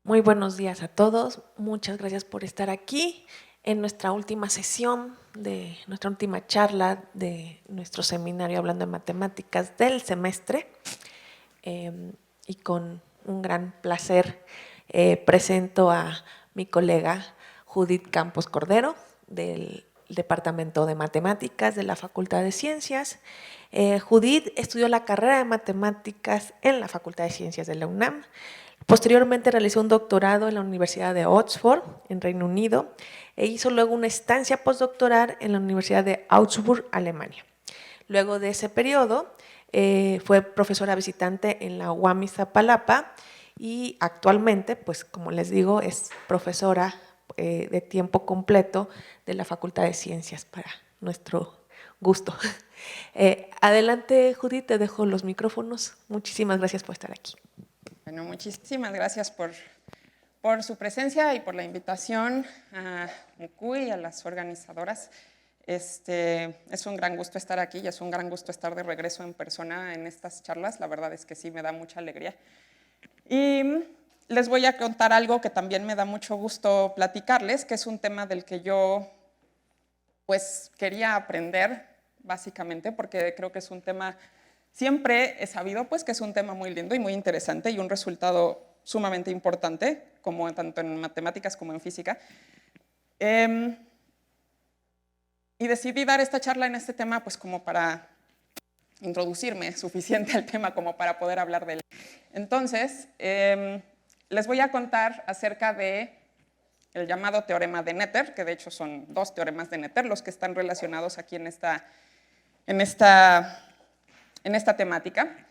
Muy buenos días a todos. Muchas gracias por estar aquí en nuestra última sesión de nuestra última charla de nuestro seminario hablando de matemáticas del semestre. Y con un gran placer presento a mi colega Judith Campos Cordero del Departamento de Matemáticas de la Facultad de Ciencias. Judith estudió la carrera de Matemáticas en la Facultad de Ciencias de la UNAM. Posteriormente realizó un doctorado en la Universidad de Oxford, en Reino Unido, e hizo luego una estancia postdoctoral en la Universidad de Augsburg, Alemania. Luego de ese periodo, fue profesora visitante en la UAM Iztapalapa y actualmente, pues como les digo, es profesora de tiempo completo de la Facultad de Ciencias para nuestro gusto. Adelante, Judith, te dejo los micrófonos. Muchísimas gracias por estar aquí. Bueno, muchísimas gracias por su presencia y por la invitación a MUCUI y a las organizadoras. Es un gran gusto estar aquí y es un gran gusto estar de regreso en persona en estas charlas. La verdad es que sí, me da mucha alegría. Y les voy a contar algo que también me da mucho gusto platicarles, que es un tema del que yo pues quería aprender, básicamente, porque creo que es un tema, siempre he sabido pues que es un tema muy lindo y muy interesante y un resultado sumamente importante, como tanto en matemáticas como en física. Y decidí dar esta charla en este tema pues como para introducirme suficiente al tema como para poder hablar de él. Entonces, les voy a contar acerca de el llamado teorema de Noether, que de hecho son dos teoremas de Noether los que están relacionados aquí en esta temática.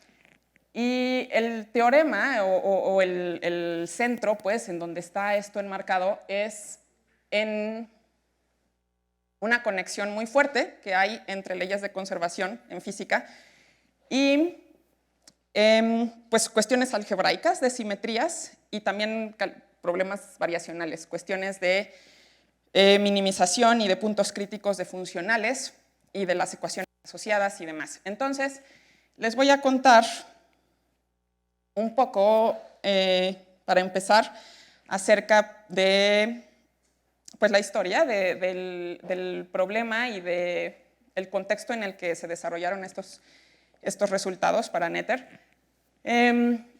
Y el teorema o el centro, pues, en donde está esto enmarcado, es en una conexión muy fuerte que hay entre leyes de conservación en física y pues, cuestiones algebraicas de simetrías y también problemas variacionales, cuestiones de minimización y de puntos críticos de funcionales y de las ecuaciones asociadas y demás. Entonces, les voy a contar un poco, para empezar, acerca de pues, la historia del problema y del contexto en el que se desarrollaron estos resultados para Noether.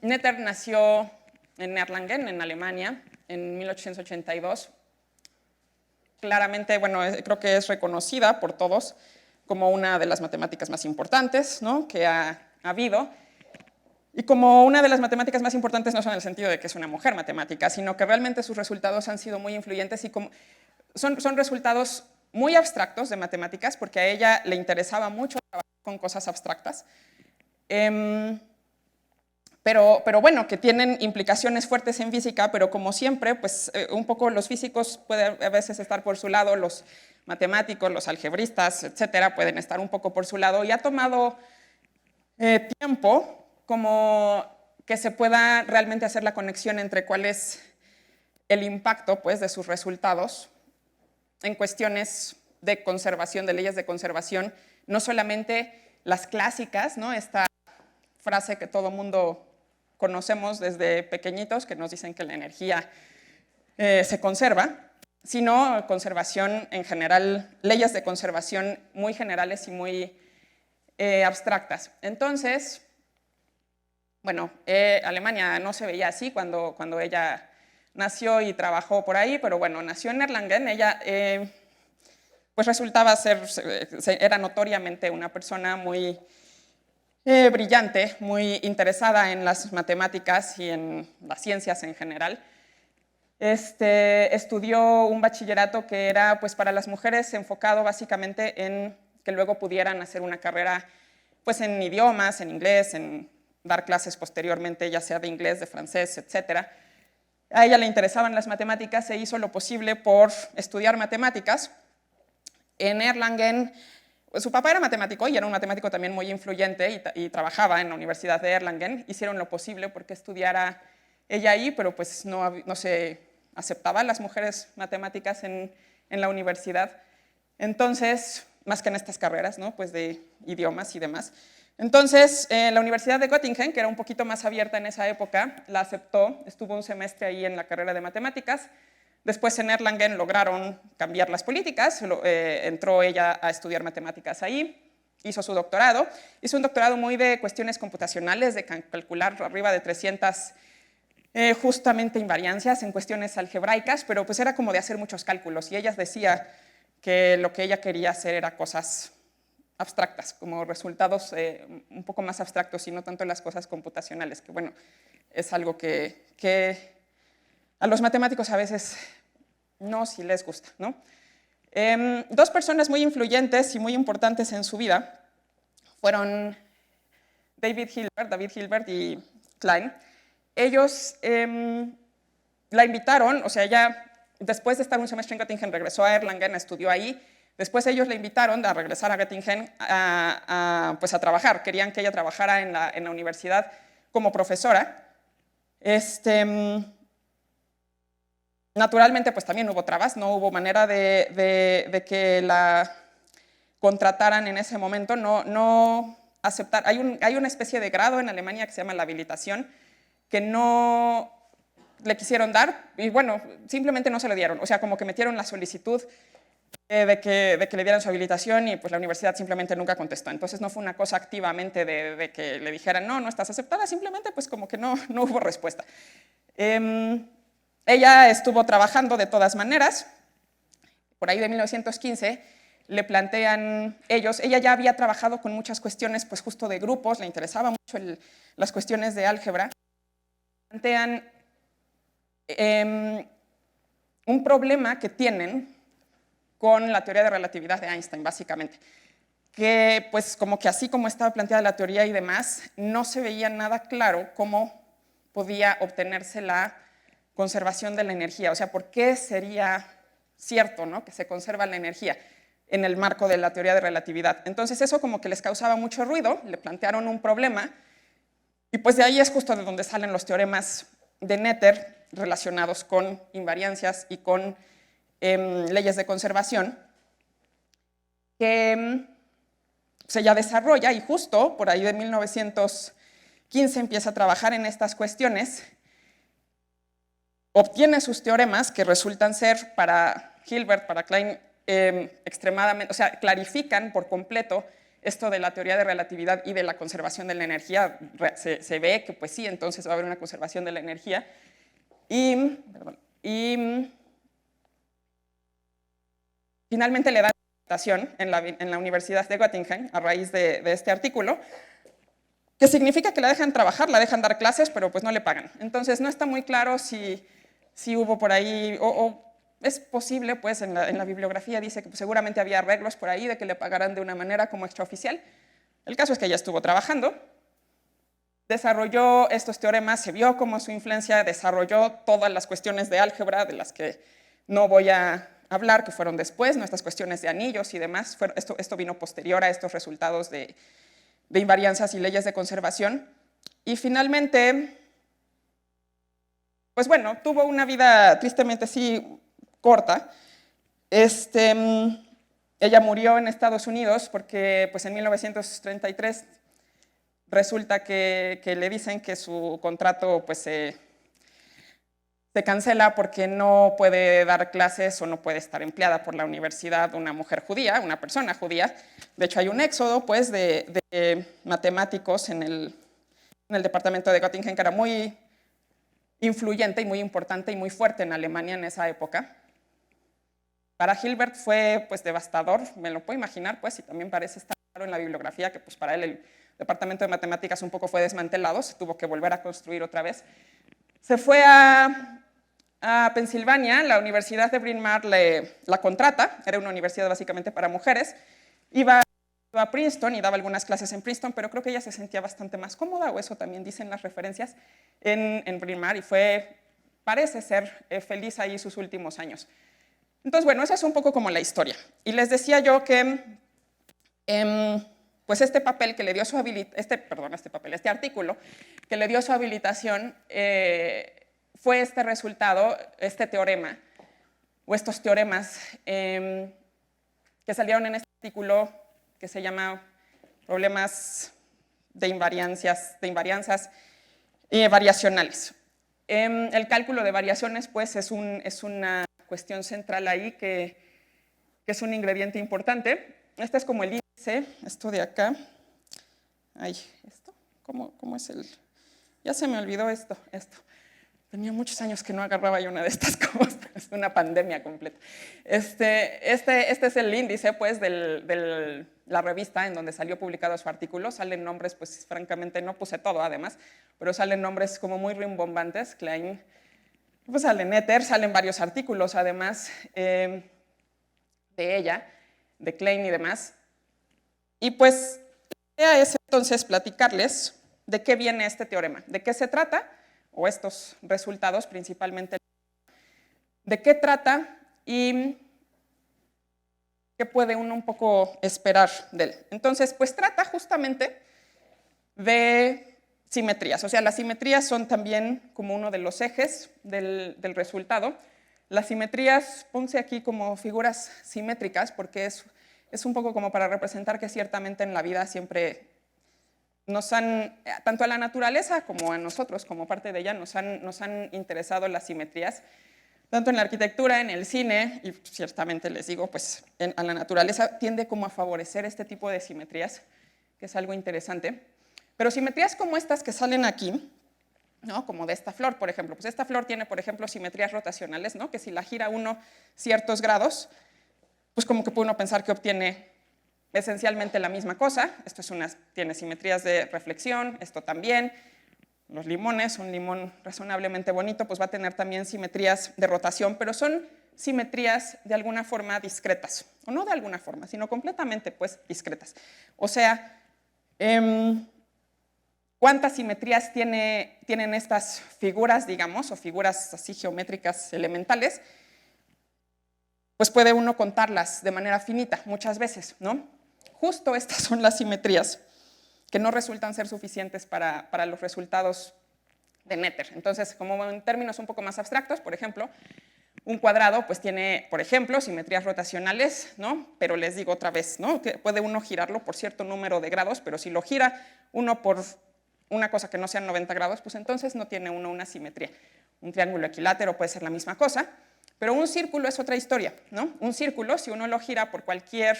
Noether nació en Erlangen, en Alemania, en 1882. Claramente, bueno, creo que es reconocida por todos como una de las matemáticas más importantes, ¿no?, que ha habido. Y como una de las matemáticas más importantes no son en el sentido de que es una mujer matemática, sino que realmente sus resultados han sido muy influyentes y son resultados muy abstractos de matemáticas, porque a ella le interesaba mucho trabajar con cosas abstractas. Pero bueno, que tienen implicaciones fuertes en física, pero como siempre, pues un poco los físicos pueden a veces estar por su lado, los matemáticos, los algebristas, etcétera, pueden estar un poco por su lado, y ha tomado tiempo como que se pueda realmente hacer la conexión entre cuál es el impacto, pues, de sus resultados en cuestiones de conservación, de leyes de conservación, no solamente las clásicas, ¿no?, esta frase que todo mundo conocemos desde pequeñitos, que nos dicen que la energía se conserva, sino conservación en general, leyes de conservación muy generales y muy abstractas. Entonces, bueno, Alemania no se veía así cuando ella nació y trabajó por ahí, pero bueno, nació en Erlangen. Ella pues resultaba era notoriamente una persona muy brillante, muy interesada en las matemáticas y en las ciencias en general. Estudió un bachillerato que era, pues, para las mujeres, enfocado básicamente en que luego pudieran hacer una carrera, pues, en idiomas, en inglés, en dar clases posteriormente, ya sea de inglés, de francés, etc. A ella le interesaban las matemáticas e hizo lo posible por estudiar matemáticas. En Erlangen, su papá era matemático y era un matemático también muy influyente y trabajaba en la Universidad de Erlangen. Hicieron lo posible porque estudiara ella ahí, pero pues no se aceptaban las mujeres matemáticas en la universidad. Entonces, más que en estas carreras, ¿no?, pues de idiomas y demás. Entonces, la Universidad de Göttingen, que era un poquito más abierta en esa época, la aceptó, estuvo un semestre ahí en la carrera de matemáticas. Después en Erlangen lograron cambiar las políticas, entró ella a estudiar matemáticas ahí, hizo su doctorado, hizo un doctorado muy de cuestiones computacionales, de calcular arriba de 300 justamente invariancias en cuestiones algebraicas, pero pues era como de hacer muchos cálculos, y ella decía que lo que ella quería hacer era cosas abstractas, como resultados un poco más abstractos y no tanto las cosas computacionales, que bueno, es algo que a los matemáticos a veces no si les gusta, ¿no? Dos personas muy influyentes y muy importantes en su vida fueron David Hilbert y Klein. Ellos la invitaron, o sea, ella después de estar un semestre en Göttingen regresó a Erlangen, estudió ahí. Después ellos la invitaron a regresar a Göttingen pues a trabajar. Querían que ella trabajara en la universidad como profesora. Naturalmente, pues también hubo trabas, no hubo manera de que la contrataran en ese momento, no aceptar. Hay una especie de grado en Alemania que se llama la habilitación, que no le quisieron dar, y bueno, simplemente no se le dieron. O sea, como que metieron la solicitud de que le dieran su habilitación y pues la universidad simplemente nunca contestó. Entonces no fue una cosa activamente de que le dijeran, no estás aceptada, simplemente pues como que no hubo respuesta. Ella estuvo trabajando de todas maneras. Por ahí de 1915 le plantean ellos, ella ya había trabajado con muchas cuestiones pues justo de grupos, le interesaba mucho las cuestiones de álgebra. Plantean un problema que tienen con la teoría de relatividad de Einstein, básicamente, que pues como que así como estaba planteada la teoría y demás, no se veía nada claro cómo podía obtenerse la conservación de la energía, o sea, ¿por qué sería cierto, ¿no?, que se conserva la energía en el marco de la teoría de relatividad? Entonces eso como que les causaba mucho ruido, le plantearon un problema, y pues de ahí es justo de donde salen los teoremas de Noether relacionados con invariancias y con leyes de conservación, que se ya desarrolla, y justo por ahí de 1915 empieza a trabajar en estas cuestiones, obtiene sus teoremas que resultan ser para Hilbert, para Klein, extremadamente, o sea, clarifican por completo esto de la teoría de relatividad y de la conservación de la energía. Se ve que pues sí, entonces va a haber una conservación de la energía, y finalmente le dan invitación en la Universidad de Göttingen a raíz de este artículo, que significa que la dejan trabajar, la dejan dar clases, pero pues no le pagan. Entonces no está muy claro si hubo por ahí, o es posible, pues en la bibliografía dice que pues, seguramente había arreglos por ahí de que le pagaran de una manera como extraoficial. El caso es que ella estuvo trabajando, desarrolló estos teoremas, se vio como su influencia, desarrolló todas las cuestiones de álgebra de las que no voy a hablar, que fueron después, ¿no?, estas cuestiones de anillos y demás. Esto vino posterior a estos resultados de invarianzas y leyes de conservación. Y finalmente, pues bueno, tuvo una vida tristemente sí corta. Ella murió en Estados Unidos porque pues en 1933 resulta que le dicen que su contrato pues se cancela porque no puede dar clases o no puede estar empleada por la universidad una mujer judía, una persona judía. De hecho, hay un éxodo pues, de matemáticos en el departamento de Göttingen, que era muy influyente y muy importante y muy fuerte en Alemania en esa época. Para Hilbert fue pues, devastador, me lo puedo imaginar, pues, y también parece estar claro en la bibliografía que pues, para él el departamento de matemáticas un poco fue desmantelado, se tuvo que volver a construir otra vez. Se fue a Pensilvania, la Universidad de Bryn Mawr la contrata, era una universidad básicamente para mujeres, iba a Princeton y daba algunas clases en Princeton, pero creo que ella se sentía bastante más cómoda, o eso también dicen las referencias, en Bryn Mawr, y parece ser feliz ahí sus últimos años. Entonces, bueno, esa es un poco como la historia. Y les decía yo que pues este papel que le dio su este artículo que le dio su habilitación fue este resultado, este teorema, o estos teoremas que salieron en este artículo que se llama Problemas de invarianzas variacionales. El cálculo de variaciones pues, es una cuestión central ahí que es un ingrediente importante. Este es como el índice, esto de acá. Ay, ¿esto? ¿Cómo es el...? Ya se me olvidó esto. Tenía muchos años que no agarraba yo una de estas cosas, es una pandemia completa. Este es el índice pues, de la revista en donde salió publicado su artículo. Salen nombres, pues francamente no puse todo además, pero salen nombres como muy rimbombantes, Klein, pues sale Netter, salen varios artículos además de ella, de Klein y demás. Y pues la idea es entonces platicarles de qué viene este teorema, de qué se trata, o estos resultados principalmente, de qué trata y qué puede uno un poco esperar de él. Entonces, pues trata justamente de simetrías, o sea, las simetrías son también como uno de los ejes del resultado. Las simetrías, ponse aquí como figuras simétricas, porque es un poco como para representar que ciertamente en la vida siempre tanto a la naturaleza como a nosotros, como parte de ella, nos han interesado las simetrías, tanto en la arquitectura, en el cine, y ciertamente les digo, pues a la naturaleza tiende como a favorecer este tipo de simetrías, que es algo interesante. Pero simetrías como estas que salen aquí, ¿no? Como de esta flor, por ejemplo. Pues esta flor tiene, por ejemplo, simetrías rotacionales, ¿no? Que si la gira uno ciertos grados, pues como que puede uno pensar que obtiene esencialmente la misma cosa. Esto tiene simetrías de reflexión, esto también. Los limones, un limón razonablemente bonito, pues va a tener también simetrías de rotación, pero son simetrías de alguna forma discretas, o no de alguna forma, sino completamente pues discretas. O sea, ¿cuántas simetrías tienen estas figuras, digamos, o figuras así geométricas elementales? Pues puede uno contarlas de manera finita muchas veces, ¿no? Justo estas son las simetrías que no resultan ser suficientes para los resultados de Netter. Entonces, como en términos un poco más abstractos, por ejemplo, un cuadrado pues tiene, por ejemplo, simetrías rotacionales, ¿no? Pero les digo otra vez, ¿no? Que puede uno girarlo por cierto número de grados, pero si lo gira uno por una cosa que no sean 90 grados, pues entonces no tiene uno una simetría. Un triángulo equilátero puede ser la misma cosa, pero un círculo es otra historia, ¿no? Un círculo, si uno lo gira por cualquier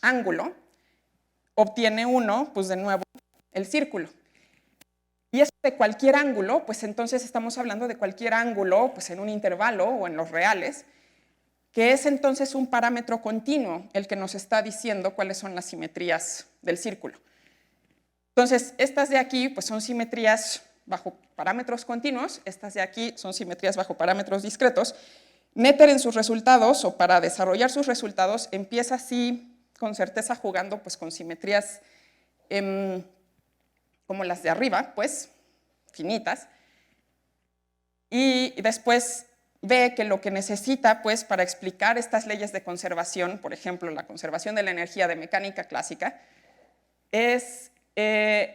ángulo, obtiene uno, pues de nuevo, el círculo. Y eso de cualquier ángulo, pues entonces estamos hablando de cualquier ángulo, pues en un intervalo o en los reales, que es entonces un parámetro continuo el que nos está diciendo cuáles son las simetrías del círculo. Entonces, estas de aquí, pues son simetrías bajo parámetros continuos, estas de aquí son simetrías bajo parámetros discretos. Netter en sus resultados, o para desarrollar sus resultados, empieza así con certeza jugando pues, con simetrías como las de arriba, pues, finitas, y después ve que lo que necesita pues, para explicar estas leyes de conservación, por ejemplo, la conservación de la energía de mecánica clásica, es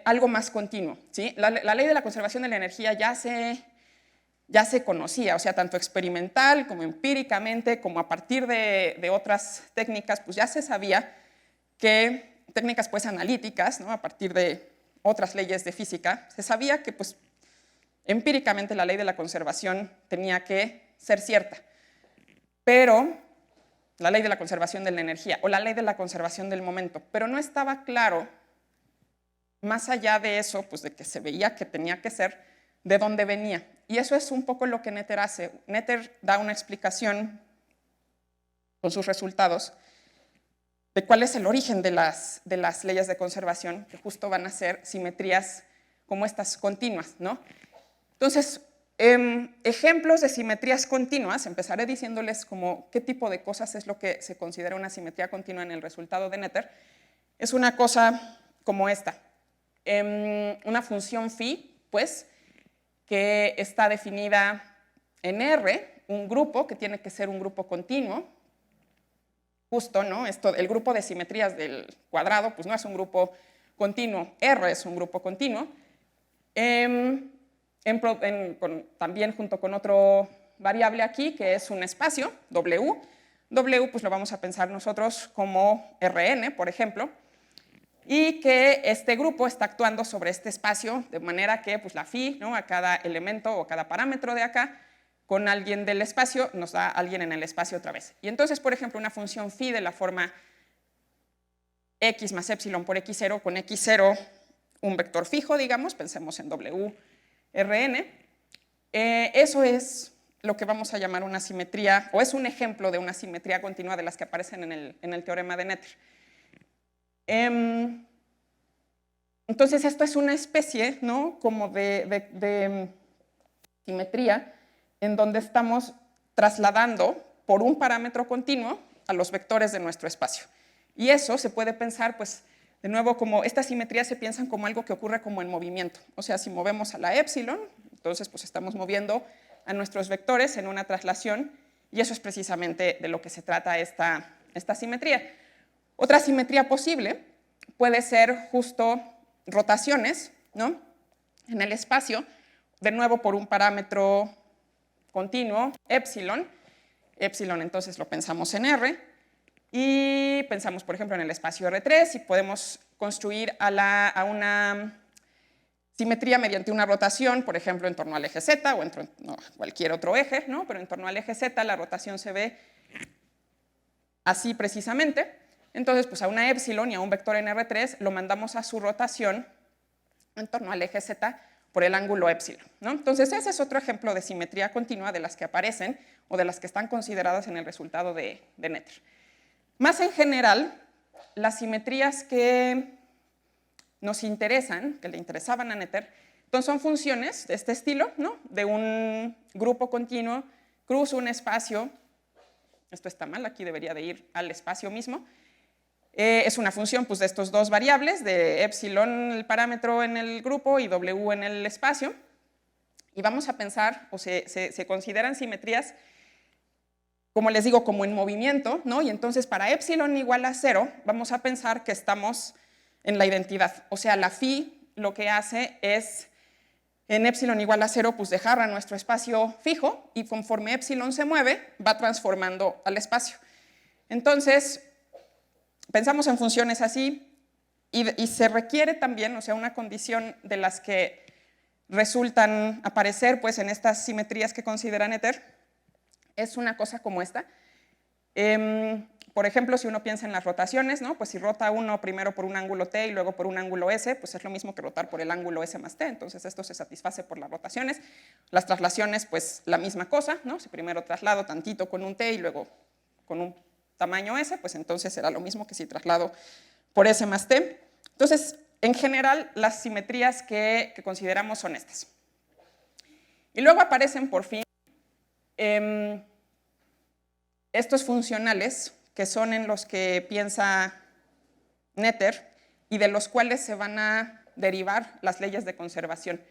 algo más continuo, ¿sí? La ley de la conservación de la energía ya se conocía, o sea, tanto experimental como empíricamente, como a partir de otras técnicas, pues ya se sabía que técnicas pues analíticas, ¿no? A partir de otras leyes de física, se sabía que pues empíricamente la ley de la conservación tenía que ser cierta, pero la ley de la conservación de la energía o la ley de la conservación del momento, pero no estaba claro, más allá de eso, pues de que se veía que tenía que ser, de dónde venía. Y eso es un poco lo que Netter hace. Netter da una explicación con sus resultados de cuál es el origen de las leyes de conservación, que justo van a ser simetrías como estas continuas, ¿no? Entonces, ejemplos de simetrías continuas, empezaré diciéndoles como qué tipo de cosas es lo que se considera una simetría continua en el resultado de Netter. Es una cosa como esta, una función phi, pues, que está definida en R, un grupo que tiene que ser un grupo continuo, justo, ¿no? El grupo de simetrías del cuadrado, pues no es un grupo continuo, R es un grupo continuo, también junto con otro variable aquí, que es un espacio, W. W pues lo vamos a pensar nosotros como Rn, por ejemplo. y que este grupo está actuando sobre este espacio, de manera que pues, la phi, ¿no? A cada elemento o cada parámetro de acá, con alguien del espacio, nos da alguien en el espacio otra vez. Y entonces, por ejemplo, una función phi de la forma x más epsilon por x0, con x0 un vector fijo, digamos, pensemos en WRN, eso es lo que vamos a llamar una simetría, o es un ejemplo de una simetría continua de las que aparecen en el teorema de Noether. Entonces, esto es una especie, ¿no? Como de simetría en donde estamos trasladando por un parámetro continuo a los vectores de nuestro espacio. Y eso se puede pensar, pues, de nuevo, como estas simetrías se piensan como algo que ocurre como en movimiento. O sea, si movemos a la epsilon, entonces pues estamos moviendo a nuestros vectores en una traslación, y eso es precisamente de lo que se trata esta simetría. Otra simetría posible puede ser justo rotaciones, ¿no? En el espacio, de nuevo por un parámetro continuo, epsilon. Epsilon entonces lo pensamos en R, y pensamos, por ejemplo, en el espacio R3, y podemos construir a una simetría mediante una rotación, por ejemplo, en torno al eje Z o en cualquier otro eje, ¿no? Pero en torno al eje Z la rotación se ve así precisamente. Entonces, pues a una epsilon y a un vector en R3 lo mandamos a su rotación en torno al eje Z por el ángulo epsilon, ¿no? Entonces, ese es otro ejemplo de simetría continua de las que aparecen o de las que están consideradas en el resultado de Noether. Más en general, las simetrías que nos interesan, que le interesaban a Noether, entonces son funciones de este estilo, ¿no? De un grupo continuo, cruza un espacio, esto está mal, aquí debería de ir al espacio mismo, es una función pues, de estos dos variables, de epsilon el parámetro en el grupo y w en el espacio, y vamos a pensar, o se consideran simetrías, como les digo, como en movimiento, ¿no? Y entonces para epsilon igual a 0, vamos a pensar que estamos en la identidad. O sea, la phi lo que hace es, en epsilon igual a 0, pues dejar a nuestro espacio fijo, y conforme epsilon se mueve, va transformando al espacio. Entonces, pensamos en funciones así, y se requiere también, o sea, una condición de las que resultan aparecer pues, en estas simetrías que considera Noether, es una cosa como esta. Por ejemplo, si uno piensa en las rotaciones, ¿no? Pues si rota uno primero por un ángulo t y luego por un ángulo s, pues es lo mismo que rotar por el ángulo s más t, entonces esto se satisface por las rotaciones. Las traslaciones, pues la misma cosa, ¿no? Si primero traslado tantito con un t y luego con un tamaño s, pues entonces será lo mismo que si traslado por s más t. Entonces, en general, las simetrías que consideramos son estas. Y luego aparecen, por fin, estos funcionales, que son en los que piensa Noether y de los cuales se van a derivar las leyes de conservación.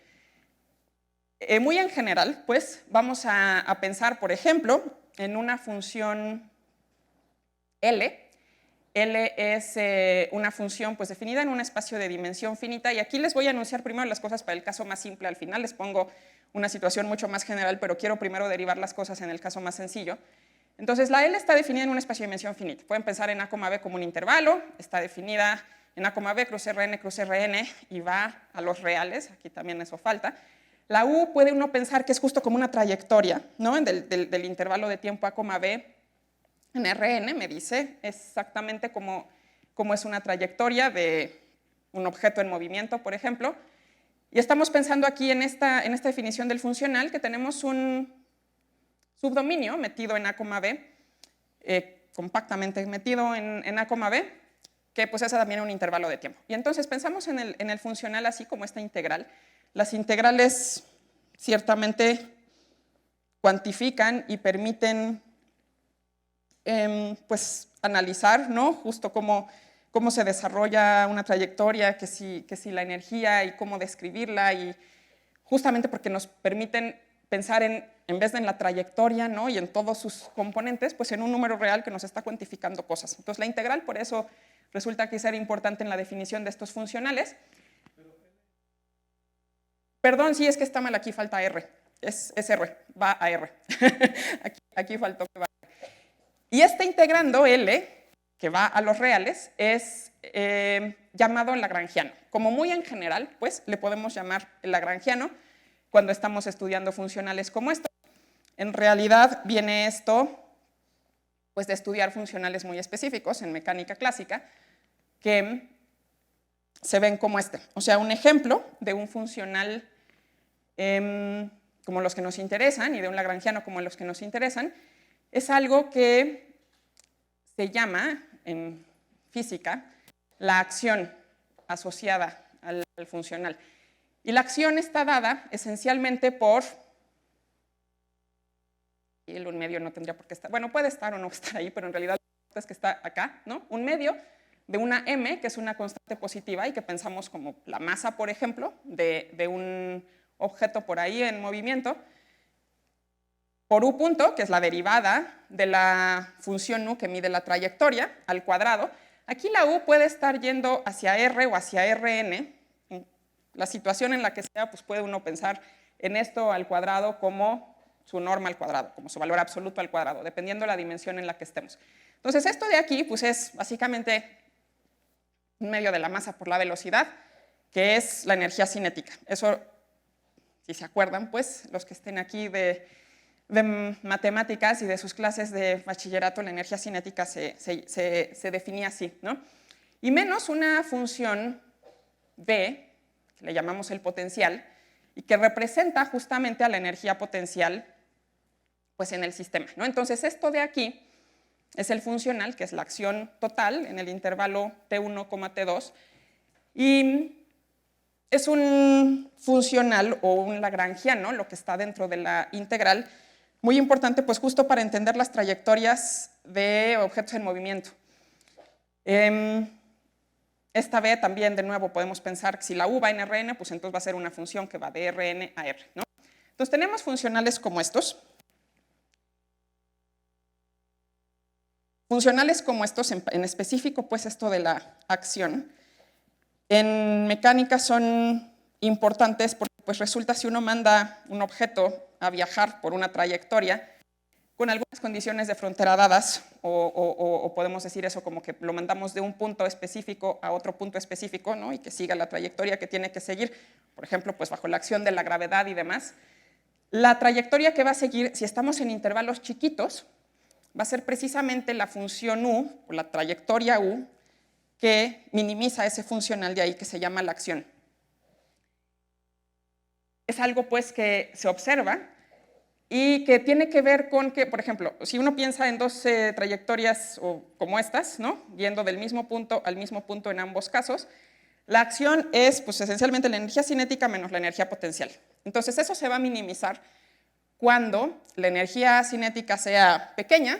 Muy en general, pues, vamos a pensar, por ejemplo, en una función L. L es una función pues, definida en un espacio de dimensión finita, y aquí les voy a anunciar primero las cosas para el caso más simple. Al final les pongo una situación mucho más general, pero quiero primero derivar las cosas en el caso más sencillo. Entonces, la L está definida en un espacio de dimensión finita. Pueden pensar en A, B como un intervalo, está definida en A, B, cruz RN, y va a los reales, aquí también eso falta. La U puede uno pensar que es justo como una trayectoria, ¿no? del intervalo de tiempo A, B en Rn, me dice exactamente cómo es una trayectoria de un objeto en movimiento, por ejemplo. Y estamos pensando aquí en esta definición del funcional que tenemos un subdominio metido en A, B, compactamente metido en A, B, que pues es también un intervalo de tiempo. Y entonces pensamos en el funcional así como esta integral. Las integrales ciertamente cuantifican y permiten pues, analizar, ¿no? Justo cómo se desarrolla una trayectoria, que si la energía y cómo describirla, y justamente porque nos permiten pensar en vez de en la trayectoria, ¿no? Y en todos sus componentes, pues en un número real que nos está cuantificando cosas. Entonces la integral por eso resulta que ser importante en la definición de estos funcionales. Perdón, sí, es que está mal, aquí falta R. Es R, va a R. aquí faltó que va a R. Y este integrando L, que va a los reales, es llamado lagrangiano. Como muy en general, pues le podemos llamar el lagrangiano cuando estamos estudiando funcionales como esto. En realidad viene esto pues, de estudiar funcionales muy específicos en mecánica clásica que se ven como este. O sea, un ejemplo de un funcional como los que nos interesan y de un lagrangiano como los que nos interesan es algo que se llama en física la acción asociada al funcional. Y la acción está dada esencialmente por, y el un medio no tendría por qué estar, bueno, puede estar o no estar ahí, pero en realidad es que está acá, ¿no? Un medio de una m, que es una constante positiva y que pensamos como la masa, por ejemplo, de un objeto por ahí en movimiento, por u punto, que es la derivada de la función u que mide la trayectoria, al cuadrado. Aquí la u puede estar yendo hacia r o hacia rn. La situación en la que sea, pues puede uno pensar en esto al cuadrado como su norma al cuadrado, como su valor absoluto al cuadrado, dependiendo de la dimensión en la que estemos. Entonces, esto de aquí pues es básicamente un medio de la masa por la velocidad, que es la energía cinética. Eso, si se acuerdan, pues, los que estén aquí de matemáticas y de sus clases de bachillerato, la energía cinética se definía así, ¿no? Y menos una función B, que le llamamos el potencial, y que representa justamente a la energía potencial pues, en el sistema, ¿no? Entonces, esto de aquí es el funcional, que es la acción total en el intervalo T1, T2, y es un funcional o un lagrangiano, lo que está dentro de la integral, muy importante pues justo para entender las trayectorias de objetos en movimiento. Esta B también, de nuevo, podemos pensar que si la U va en Rn, pues entonces va a ser una función que va de Rn a R, ¿no? Entonces tenemos funcionales como estos. Funcionales como estos, en específico, pues esto de la acción, en mecánica son importantes porque pues resulta si uno manda un objeto a viajar por una trayectoria con algunas condiciones de frontera dadas, o podemos decir eso como que lo mandamos de un punto específico a otro punto específico, ¿no? Y que siga la trayectoria que tiene que seguir, por ejemplo, pues bajo la acción de la gravedad y demás. La trayectoria que va a seguir, si estamos en intervalos chiquitos, va a ser precisamente la función u, o la trayectoria u, que minimiza ese funcional de ahí que se llama la acción. Es algo pues que se observa y que tiene que ver con que, por ejemplo, si uno piensa en dos trayectorias como estas, ¿no? Yendo del mismo punto al mismo punto en ambos casos, la acción es pues, esencialmente la energía cinética menos la energía potencial. Entonces eso se va a minimizar cuando la energía cinética sea pequeña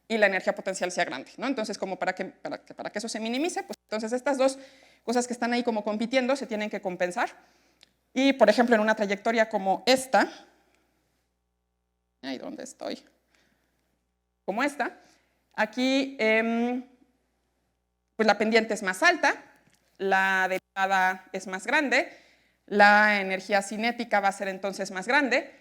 y la energía potencial sea grande, ¿no? Entonces, como para que eso se minimice, pues entonces estas dos cosas que están ahí como compitiendo se tienen que compensar. Y, por ejemplo, en una trayectoria como esta, ahí donde estoy, como esta, aquí pues la pendiente es más alta, la derivada es más grande, la energía cinética va a ser entonces más grande,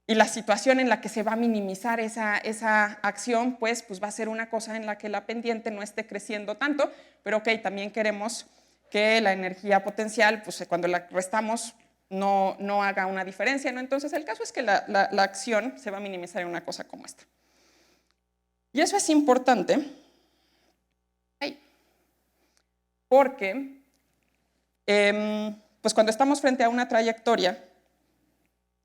y la situación en la que se va a minimizar esa acción, pues va a ser una cosa en la que la pendiente no esté creciendo tanto, pero ok, también queremos que la energía potencial, pues cuando la restamos, no haga una diferencia, ¿no? Entonces el caso es que la acción se va a minimizar en una cosa como esta. Y eso es importante porque pues cuando estamos frente a una trayectoria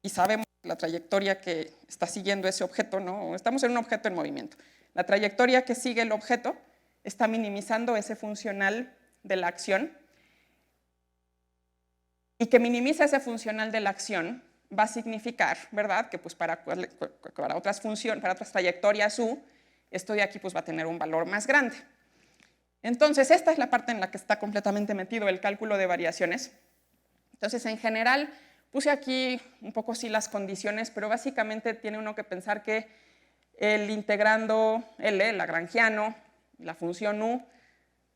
y sabemos la trayectoria que está siguiendo ese objeto, ¿no? Estamos en un objeto en movimiento. La trayectoria que sigue el objeto está minimizando ese funcional de la acción, y que minimiza ese funcional de la acción va a significar, ¿verdad?, que pues para otras funciones, para otras trayectorias u, esto de aquí pues va a tener un valor más grande. Entonces, esta es la parte en la que está completamente metido el cálculo de variaciones. Entonces, en general, puse aquí un poco sí las condiciones, pero básicamente tiene uno que pensar que el integrando L, el lagrangiano, la función u,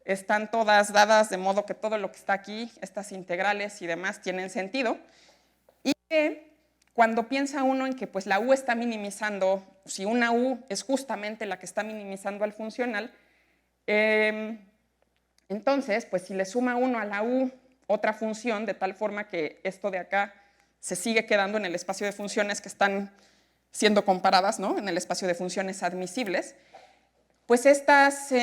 están todas dadas de modo que todo lo que está aquí, estas integrales y demás, tienen sentido. Y que cuando piensa uno en que pues, la u está minimizando, si una u es justamente la que está minimizando al funcional, Entonces, pues si le suma 1 a la u otra función, de tal forma que esto de acá se sigue quedando en el espacio de funciones que están siendo comparadas, ¿no? En el espacio de funciones admisibles, pues estas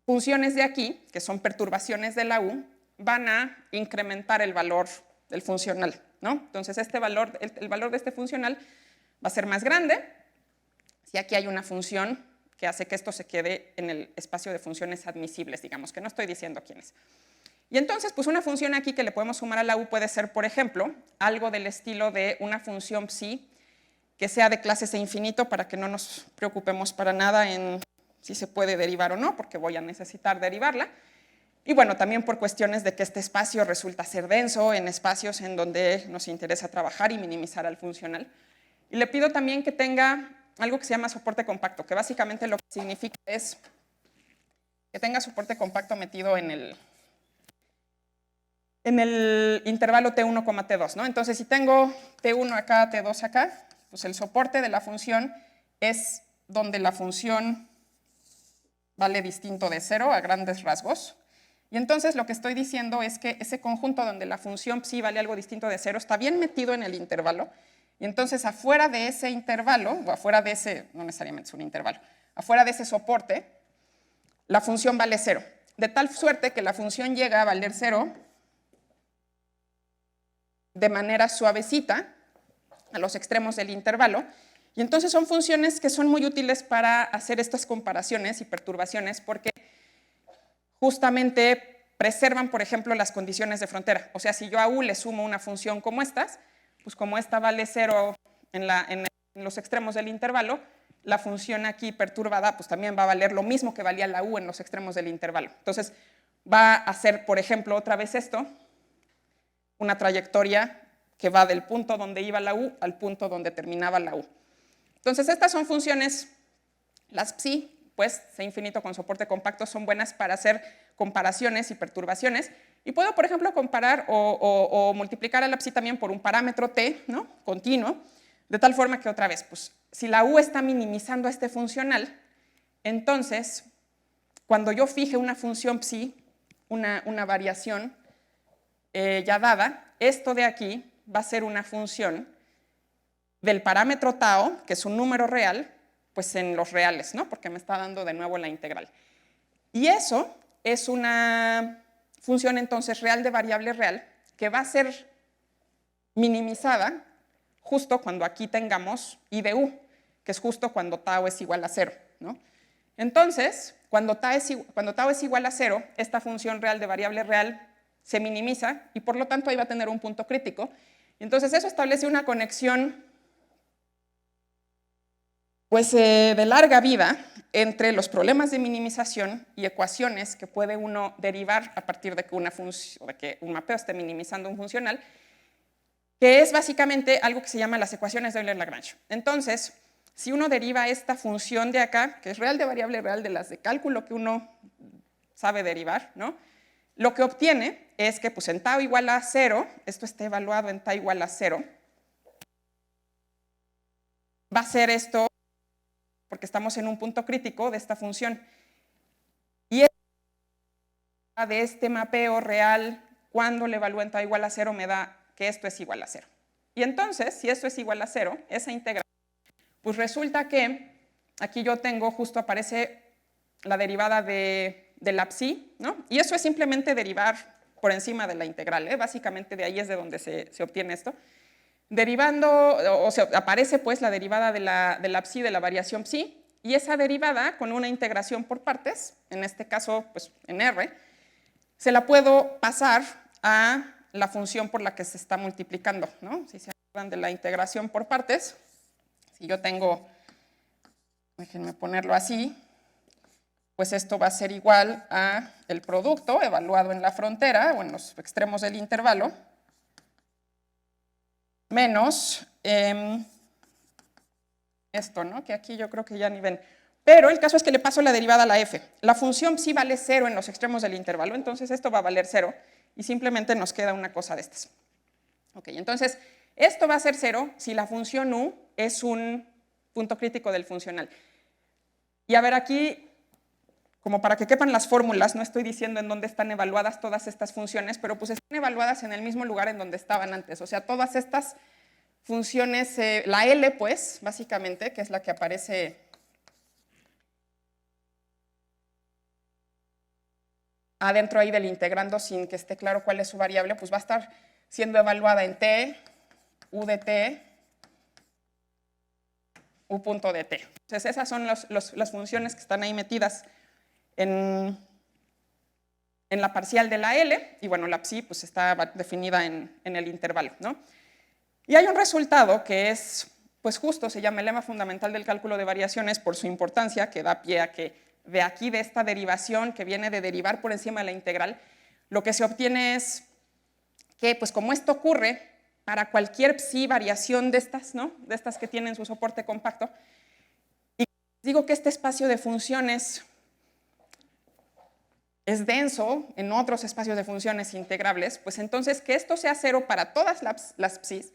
funciones de aquí, que son perturbaciones de la u, van a incrementar el valor del funcional, ¿no? Entonces, este valor, el valor de este funcional va a ser más grande si aquí hay una función que hace que esto se quede en el espacio de funciones admisibles, digamos, que no estoy diciendo quién es. Y entonces, pues una función aquí que le podemos sumar a la u puede ser, por ejemplo, algo del estilo de una función psi que sea de clase C infinito para que no nos preocupemos para nada en si se puede derivar o no, porque voy a necesitar derivarla. Y bueno, también por cuestiones de que este espacio resulta ser denso en espacios en donde nos interesa trabajar y minimizar al funcional. Y le pido también que tenga algo que se llama soporte compacto, que básicamente lo que significa es que tenga soporte compacto metido en el intervalo T1, T2, ¿no? Entonces, si tengo T1 acá, T2 acá, pues el soporte de la función es donde la función vale distinto de 0 a grandes rasgos. Y entonces lo que estoy diciendo es que ese conjunto donde la función psi vale algo distinto de 0 está bien metido en el intervalo. Y entonces afuera de ese intervalo, o afuera de ese, no necesariamente es un intervalo, afuera de ese soporte, la función vale 0. De tal suerte que la función llega a valer 0 de manera suavecita a los extremos del intervalo. Y entonces son funciones que son muy útiles para hacer estas comparaciones y perturbaciones porque justamente preservan, por ejemplo, las condiciones de frontera. O sea, si yo a u le sumo una función como estas, pues como esta vale 0 en los extremos del intervalo, la función aquí perturbada pues también va a valer lo mismo que valía la u en los extremos del intervalo. Entonces va a hacer, por ejemplo, otra vez esto, una trayectoria que va del punto donde iba la u al punto donde terminaba la u. Entonces, estas son funciones, las psi, pues C infinito con soporte compacto, son buenas para hacer comparaciones y perturbaciones. Y puedo, por ejemplo, comparar o multiplicar a la psi también por un parámetro t, ¿no? Continuo, de tal forma que otra vez, pues, si la u está minimizando este funcional, entonces, cuando yo fije una función psi, una variación ya dada, esto de aquí va a ser una función del parámetro tau, que es un número real, pues en los reales, ¿no? Porque me está dando de nuevo la integral. Y eso es una función entonces real de variable real que va a ser minimizada justo cuando aquí tengamos i de u, que es justo cuando tau es igual a 0, ¿no? Entonces, cuando tau es igual a 0, esta función real de variable real se minimiza y por lo tanto ahí va a tener un punto crítico. Entonces eso establece una conexión pues, de larga vida entre los problemas de minimización y ecuaciones que puede uno derivar a partir de que un mapeo esté minimizando un funcional, que es básicamente algo que se llama las ecuaciones de Euler-Lagrange. Entonces, si uno deriva esta función de acá, que es real de variable real de las de cálculo que uno sabe derivar, ¿no? Lo que obtiene es que pues, en tau igual a 0, esto está evaluado en tau igual a 0, va a ser esto porque estamos en un punto crítico de esta función. Y de este mapeo real, cuando le evalúo en tau igual a 0, me da que esto es igual a 0. Y entonces, si esto es igual a 0, esa integral, pues resulta que aquí yo tengo, justo aparece la derivada de la psi, ¿no? Y eso es simplemente derivar por encima de la integral, ¿eh? Básicamente de ahí es de donde se obtiene esto. Derivando, o sea, aparece pues la derivada de la psi, de la variación psi, y esa derivada con una integración por partes, en este caso pues en R, se la puedo pasar a la función por la que se está multiplicando, ¿no? Si se acuerdan de la integración por partes, si yo tengo, déjenme ponerlo así, pues esto va a ser igual a el producto evaluado en la frontera o en los extremos del intervalo, menos esto, ¿no? Que aquí yo creo que ya ni ven. Pero el caso es que le paso la derivada a la f. La función sí vale 0 en los extremos del intervalo, entonces esto va a valer 0 y simplemente nos queda una cosa de estas. Ok, entonces esto va a ser 0 si la función u es un punto crítico del funcional. Y a ver aquí, como para que quepan las fórmulas, no estoy diciendo en dónde están evaluadas todas estas funciones, pero pues están evaluadas en el mismo lugar en donde estaban antes. O sea, todas estas funciones, la L, pues, básicamente, que es la que aparece adentro ahí del integrando sin que esté claro cuál es su variable, pues va a estar siendo evaluada en t, u de t, u punto de t. Entonces, esas son las funciones que están ahí metidas en la parcial de la L, y bueno, la psi pues está definida en el intervalo, ¿no? Y hay un resultado que es, pues justo, se llama el lema fundamental del cálculo de variaciones por su importancia, que da pie a que de aquí, de esta derivación que viene de derivar por encima de la integral, lo que se obtiene es que, pues como esto ocurre para cualquier psi variación de estas, ¿no? De estas que tienen su soporte compacto, y digo que este espacio de funciones es denso en otros espacios de funciones integrables, pues entonces que esto sea cero para todas las psis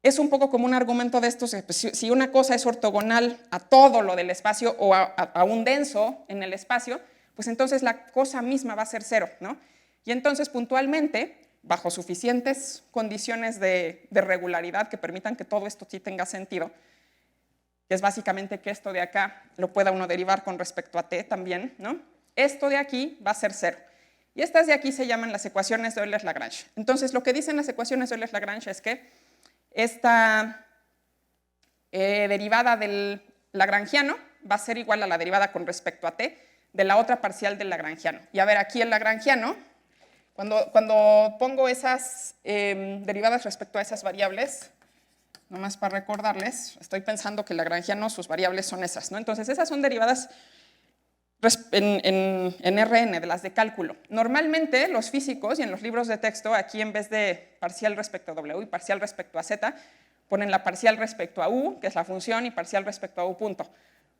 es un poco como un argumento de estos, pues, si una cosa es ortogonal a todo lo del espacio o a un denso en el espacio, pues entonces la cosa misma va a ser cero, ¿no? Y entonces puntualmente, bajo suficientes condiciones de regularidad que permitan que todo esto sí tenga sentido, que es básicamente que esto de acá lo pueda uno derivar con respecto a t también, ¿no? Esto de aquí va a ser cero. Y estas de aquí se llaman las ecuaciones de Euler-Lagrange. Entonces, lo que dicen las ecuaciones de Euler-Lagrange es que esta derivada del lagrangiano va a ser igual a la derivada con respecto a t de la otra parcial del lagrangiano. Y a ver, aquí el lagrangiano, cuando pongo esas derivadas respecto a esas variables, nomás para recordarles, estoy pensando que el lagrangiano, sus variables son esas, ¿no? Entonces, esas son derivadas en Rn, de las de cálculo. Normalmente los físicos y en los libros de texto, aquí en vez de parcial respecto a W y parcial respecto a Z, ponen la parcial respecto a U, que es la función, y parcial respecto a U punto.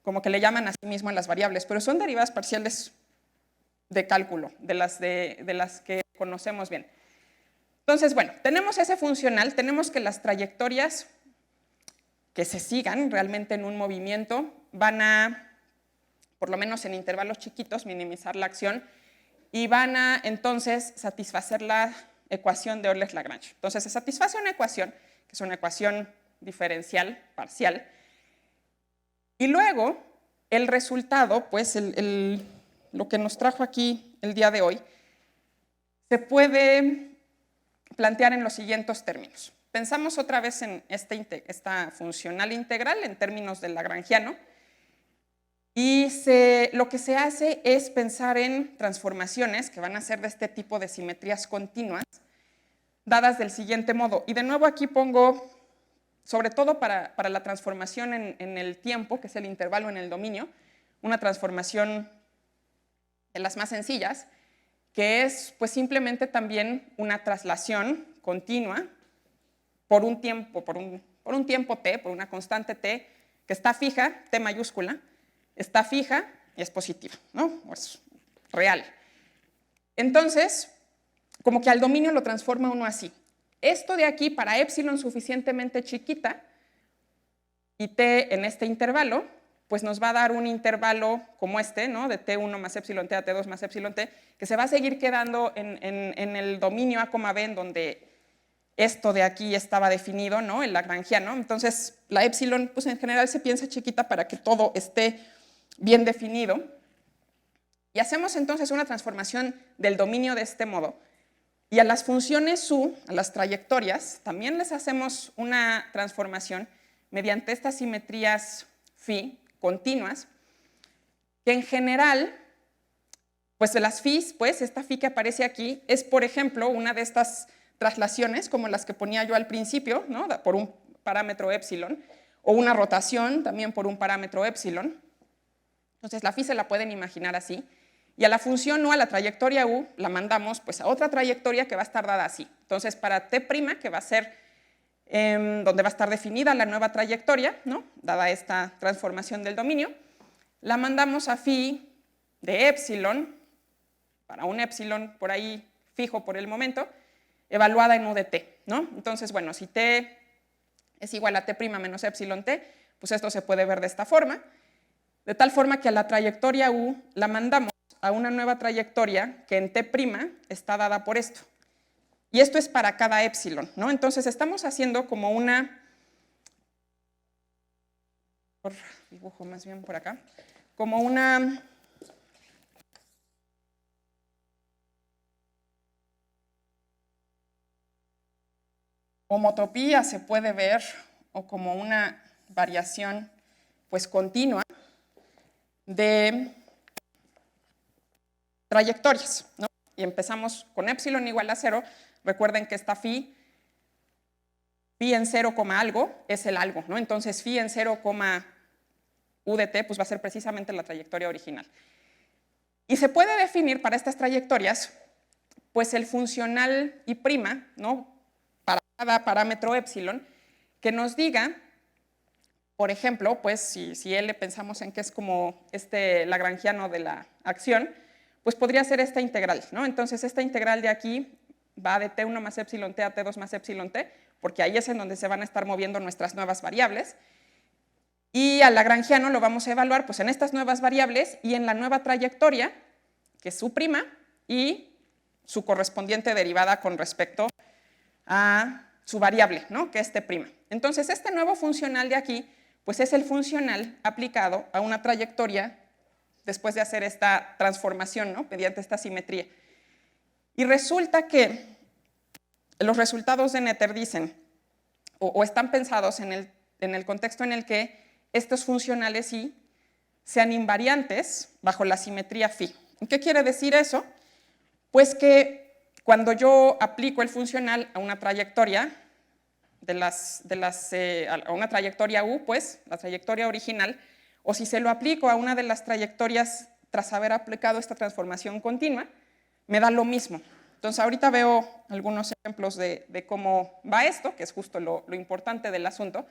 Como que le llaman a sí mismo a las variables, pero son derivadas parciales de cálculo, de las que conocemos bien. Entonces, bueno, tenemos ese funcional, tenemos que las trayectorias que se sigan realmente en un movimiento van a, por lo menos en intervalos chiquitos, minimizar la acción y van a entonces satisfacer la ecuación de Euler-Lagrange. Entonces se satisface una ecuación, que es una ecuación diferencial parcial, y luego el resultado, pues lo que nos trajo aquí el día de hoy, se puede plantear en los siguientes términos. Pensamos otra vez en esta funcional integral en términos del lagrangiano. Y lo que se hace es pensar en transformaciones que van a ser de este tipo de simetrías continuas, dadas del siguiente modo. Y de nuevo aquí pongo, sobre todo para la transformación en el tiempo, que es el intervalo en el dominio, una transformación de las más sencillas, que es pues simplemente también una traslación continua por un tiempo, por un tiempo t, por una constante t, que está fija, t mayúscula, está fija y es positiva, ¿no? O es real. Entonces, como que al dominio lo transforma uno así. Esto de aquí, para epsilon suficientemente chiquita y t en este intervalo, pues nos va a dar un intervalo como este, ¿no? De t1 más epsilon t a t2 más epsilon t, que se va a seguir quedando en el dominio a, b, en donde esto de aquí estaba definido, ¿no? El lagrangiano. Entonces, la epsilon, pues en general se piensa chiquita para que todo esté bien definido. Y hacemos entonces una transformación del dominio de este modo. Y a las funciones u, a las trayectorias, también les hacemos una transformación mediante estas simetrías phi continuas, que en general, pues de las phi, pues esta phi que aparece aquí es, por ejemplo, una de estas traslaciones, como las que ponía yo al principio, ¿no? Por un parámetro epsilon, o una rotación también por un parámetro epsilon. Entonces la phi se la pueden imaginar así. Y a la función u, a la trayectoria u, la mandamos pues, a otra trayectoria que va a estar dada así. Entonces para t', que va a ser donde va a estar definida la nueva trayectoria, ¿no? Dada esta transformación del dominio, la mandamos a phi de epsilon, para un epsilon por ahí fijo por el momento, evaluada en u de t, ¿no? Entonces, bueno, si t es igual a t' menos epsilon t, pues esto se puede ver de esta forma. de tal forma que a la trayectoria U la mandamos a una nueva trayectoria que en T' está dada por esto. Y esto es para cada épsilon, ¿no? Entonces estamos haciendo como una, dibujo más bien por acá, como una homotopía se puede ver, o como una variación pues continua de trayectorias, ¿no? Y empezamos con épsilon igual a 0. Recuerden que esta phi en 0, algo es el algo, ¿no? Entonces phi en 0, u de t pues va a ser precisamente la trayectoria original. Y se puede definir para estas trayectorias pues el funcional y prima, ¿no? Para cada parámetro épsilon, que nos diga, por ejemplo, pues si L pensamos en que es como lagrangiano de la acción, pues podría ser esta integral, ¿no? Entonces esta integral de aquí va de t1 más épsilon t a t2 más épsilon t, porque ahí es en donde se van a estar moviendo nuestras nuevas variables. Y al lagrangiano lo vamos a evaluar pues en estas nuevas variables y en la nueva trayectoria, que es su prima, y su correspondiente derivada con respecto a su variable, ¿no? Que es t'. Entonces este nuevo funcional de aquí pues es el funcional aplicado a una trayectoria después de hacer esta transformación, ¿no? Mediante esta simetría. Y resulta que los resultados de Noether dicen, o están pensados en el contexto en el que estos funcionales y sean invariantes bajo la simetría phi. ¿Qué quiere decir eso? Pues que cuando yo aplico el funcional a una trayectoria, a una trayectoria U, pues la trayectoria original, o si se lo aplico a una de las trayectorias tras haber aplicado esta transformación continua, me da lo mismo. Entonces ahorita veo algunos ejemplos de cómo va esto, que es justo lo importante del asunto,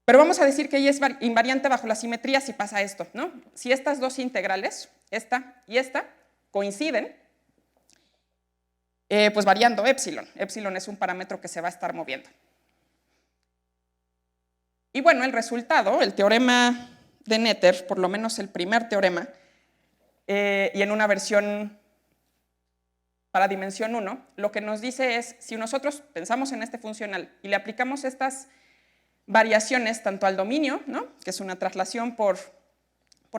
pero vamos a decir que ella es invariante bajo la simetría si pasa esto, ¿no? Si estas dos integrales, esta y esta, coinciden, pues variando épsilon. Épsilon es un parámetro que se va a estar moviendo. Y bueno, el resultado, el teorema de Noether, por lo menos el primer teorema, y en una versión para dimensión 1, lo que nos dice es, si nosotros pensamos en este funcional y le aplicamos estas variaciones tanto al dominio, ¿no? Que es una traslación por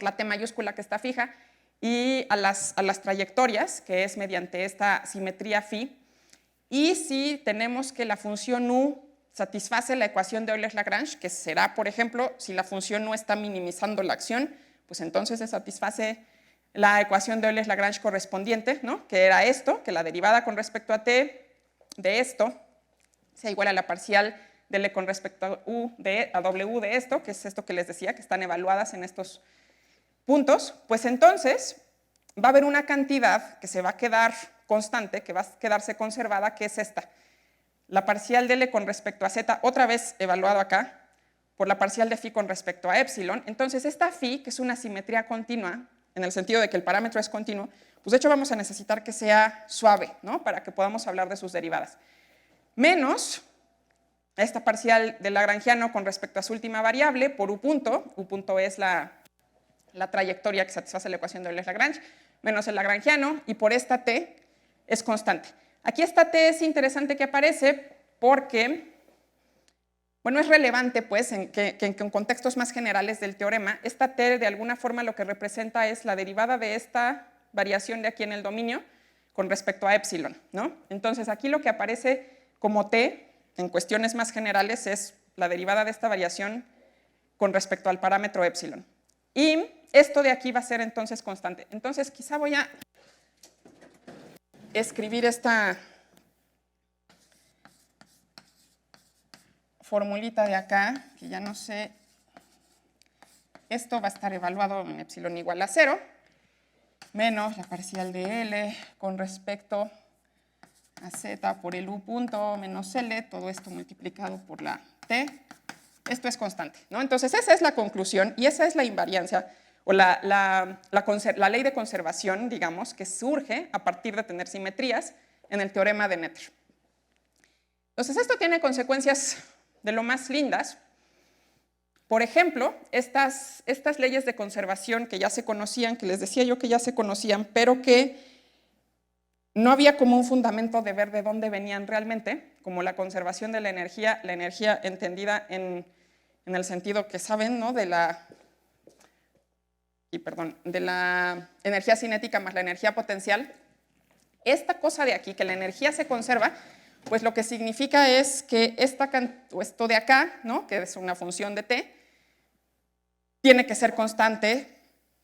la t mayúscula que está fija, y a las trayectorias, que es mediante esta simetría phi, y si tenemos que la función u satisface la ecuación de Euler-Lagrange, que será, por ejemplo, si la función u está minimizando la acción, pues entonces se satisface la ecuación de Euler-Lagrange correspondiente, ¿no? Que era esto, que la derivada con respecto a t de esto sea igual a la parcial de L con respecto a W de esto, que es esto que les decía, que están evaluadas en estos puntos, pues entonces va a haber una cantidad que se va a quedar constante, que va a quedarse conservada, que es esta. La parcial de L con respecto a Z, otra vez evaluado acá, por la parcial de phi con respecto a épsilon. Entonces esta phi, que es una simetría continua, en el sentido de que el parámetro es continuo, pues de hecho vamos a necesitar que sea suave, ¿no? Para que podamos hablar de sus derivadas. Menos esta parcial del lagrangiano con respecto a su última variable por u punto es la trayectoria que satisface la ecuación de Euler-Lagrange, menos el lagrangiano, y por esta t es constante. Aquí esta t es interesante que aparece porque, bueno, es relevante pues en contextos más generales del teorema, esta t de alguna forma lo que representa es la derivada de esta variación de aquí en el dominio con respecto a épsilon, ¿no? Entonces aquí lo que aparece como t en cuestiones más generales es la derivada de esta variación con respecto al parámetro épsilon. Y esto de aquí va a ser entonces constante. Entonces quizá voy a escribir esta formulita de acá, que ya no sé, esto va a estar evaluado en épsilon igual a 0, menos la parcial de L con respecto a Z por el U punto menos L, todo esto multiplicado por la T. Esto es constante, ¿no? Entonces esa es la conclusión y esa es la invariancia o la ley de conservación, digamos, que surge a partir de tener simetrías en el teorema de Noether. Entonces esto tiene consecuencias de lo más lindas, por ejemplo, estas leyes de conservación que ya se conocían, que les decía yo que ya se conocían, pero que no había como un fundamento de ver de dónde venían realmente, como la conservación de la energía entendida en el sentido que saben, ¿no? de la energía cinética más la energía potencial. Esta cosa de aquí, que la energía se conserva, pues lo que significa es que esto de acá, ¿no? que es una función de t, tiene que ser constante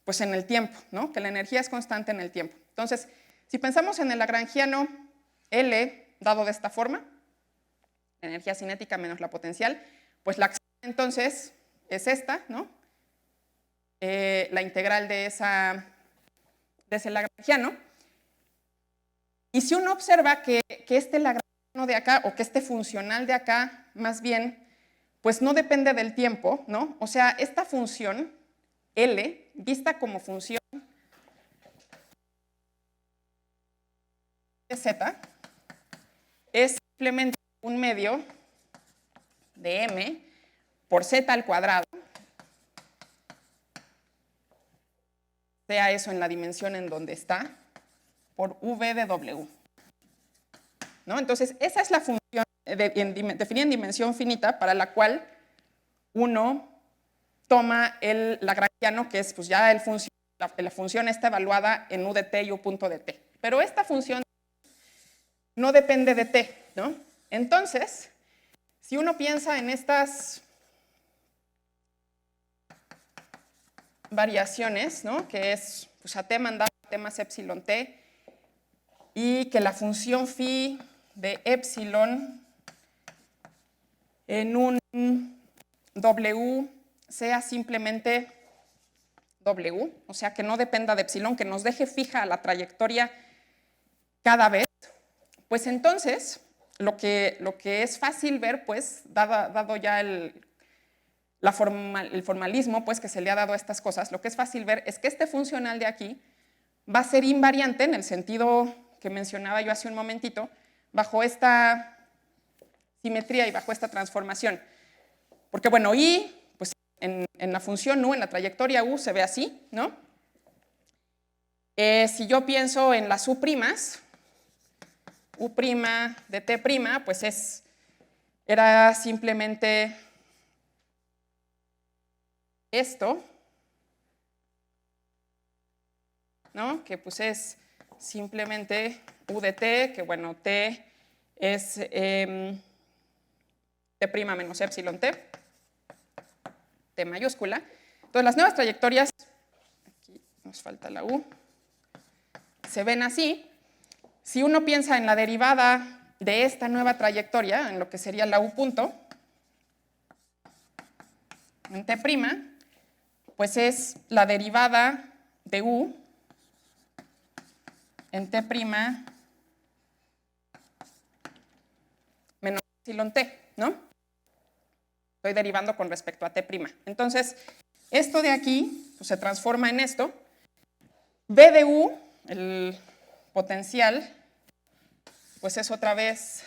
pues, en el tiempo, ¿no? que la energía es constante en el tiempo. Entonces, si pensamos en el lagrangiano L dado de esta forma, la energía cinética menos la potencial, pues la acción entonces es esta, ¿no? La integral de ese lagrangiano. Y si uno observa que este lagrangiano de acá, o que este funcional de acá, más bien, pues no depende del tiempo, ¿no? O sea, esta función L, vista como función de z, es simplemente un medio de m por z al cuadrado, sea eso en la dimensión en donde está, por v de w. ¿No? Entonces, esa es la función definida en dimensión finita para la cual uno toma el lagrangiano, que es pues, ya la función está evaluada en u de t y u punto de t. Pero esta función no depende de t, ¿no? Entonces, si uno piensa en estas variaciones, ¿no? Que es pues, a t mandado a t más epsilon t, y que la función phi de epsilon en un w sea simplemente w, o sea, que no dependa de epsilon, que nos deje fija la trayectoria cada vez, pues entonces lo que es fácil ver, pues, dado ya el formalismo pues, que se le ha dado a estas cosas, lo que es fácil ver es que este funcional de aquí va a ser invariante en el sentido que mencionaba yo hace un momentito, bajo esta simetría y bajo esta transformación. Porque, bueno, y pues, en la función u, en la trayectoria u, se ve así, ¿no? Si yo pienso en las u', u' de t', pues era simplemente esto, ¿no? Que pues es simplemente u de t, que bueno, t es t' menos epsilon t, t mayúscula. Entonces las nuevas trayectorias, aquí nos falta la u, se ', así. Si uno piensa en la derivada de esta nueva trayectoria, en lo que sería la u punto, en t', pues es la derivada de u en t' menos epsilon t, ¿no? Estoy derivando con respecto a t'. Entonces, esto de aquí pues, se transforma en esto. B de u, el potencial, pues es otra vez,